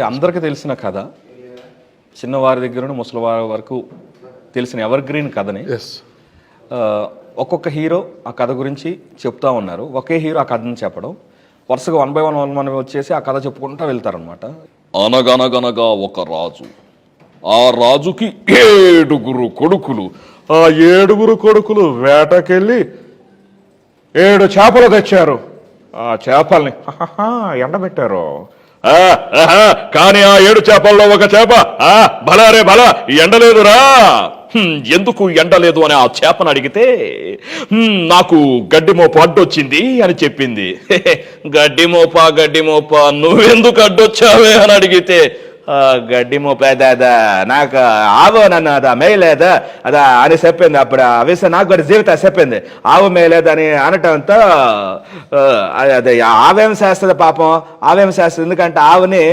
అందరికీ తెలిసిన కథ, చిన్నవారి దగ్గర నుండి ముసలివారి వరకు తెలిసిన ఎవర్ గ్రీన్ కథని ఒక్కొక్క హీరో ఆ కథ గురించి చెప్తా ఉన్నారు. ఒకే హీరో ఆ కథని చెప్పడం, వరుసగా 1 by 1 వచ్చేసి ఆ కథ చెప్పుకుంటూ వెళ్తారనమాట. అనగనగనగా ఒక రాజు, ఆ రాజుకి 7 కొడుకులు. ఆ 7 కొడుకులు వేటకెళ్ళి 7 చేపలు తెచ్చారు. ఆ చేపల్ని ఎండబెట్టారు. కానీ ఆ 7 చేపల్లో ఒక చేప భలారే భలా ఎండలేదురా. ఎందుకు ఎండలేదు అని ఆ చేపను అడిగితే నాకు గడ్డిమోప అడ్డొచ్చింది అని చెప్పింది. గడ్డిమోప నువ్వెందుకు అడ్డొచ్చావే అని అడిగితే గడ్డిమోప నాకు ఆవు నన్ను అదా మేయలేదా అదా అని చెప్పింది. అప్పుడు ఆ విషయం నాకు కూడా జీవితం చెప్పింది, ఆవు మేయలేదని అనటంతో అదే ఆవేం చేస్తుంది పాపం, ఆవేం చేస్తుంది. ఎందుకంటే ఆవుని